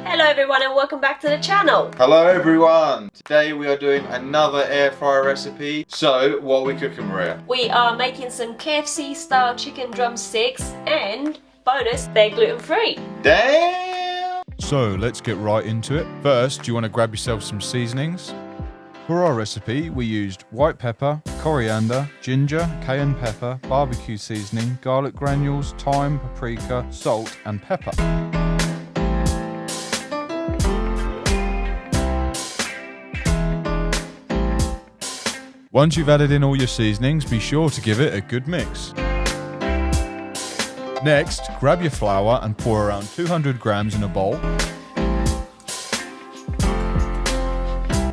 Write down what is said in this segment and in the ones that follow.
Hello everyone and welcome back to the channel. Hello everyone! Today we are doing another air fryer recipe. So, what are we cooking, Maria? We are making some KFC-style chicken drumsticks and, bonus, they're gluten-free. Damn! So let's get right into it. First, you want to grab yourself some seasonings. For our recipe, we used white pepper, coriander, ginger, cayenne pepper, barbecue seasoning, garlic granules, thyme, paprika, salt and pepper. Once you've added in all your seasonings, be sure to give it a good mix. Next, grab your flour and pour around 200 grams in a bowl.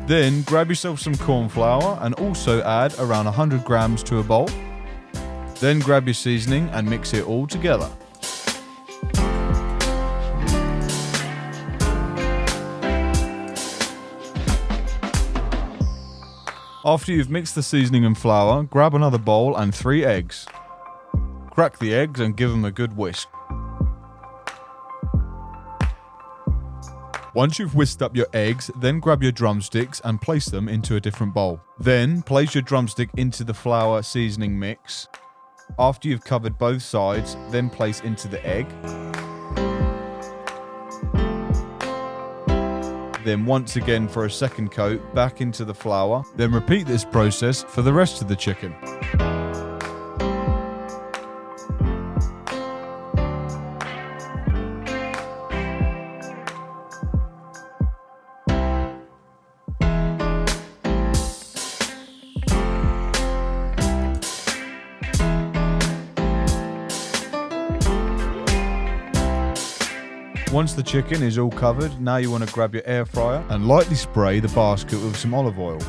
Then grab yourself some corn flour and also add around 100 grams to a bowl. Then grab your seasoning and mix it all together. After you've mixed the seasoning and flour, grab another bowl and 3 eggs. Crack the eggs and give them a good whisk. Once you've whisked up your eggs, then grab your drumsticks and place them into a different bowl. Then place your drumstick into the flour seasoning mix. After you've covered both sides, then place into the egg. Then once again for a second coat back into the flour. Then repeat this process for the rest of the chicken. Once the chicken is all covered, now you want to grab your air fryer and lightly spray the basket with some olive oil.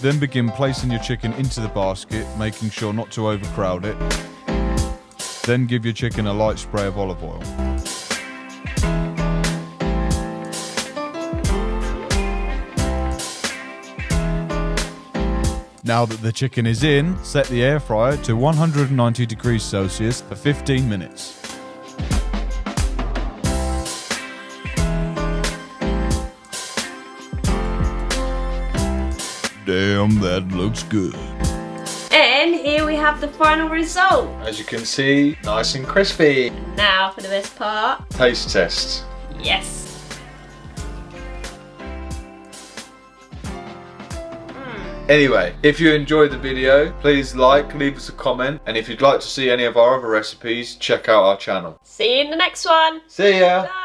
Then begin placing your chicken into the basket, making sure not to overcrowd it. Then give your chicken a light spray of olive oil. Now that the chicken is in, set the air fryer to 190 degrees Celsius for 15 minutes. Damn, that looks good. And here we have the final result. As you can see, nice and crispy. Now for the best part. Taste test. Yes. Anyway, if you enjoyed the video, please leave us a comment, and if you'd like to see any of our other recipes, check out our channel. See you in the next one. See ya! Bye.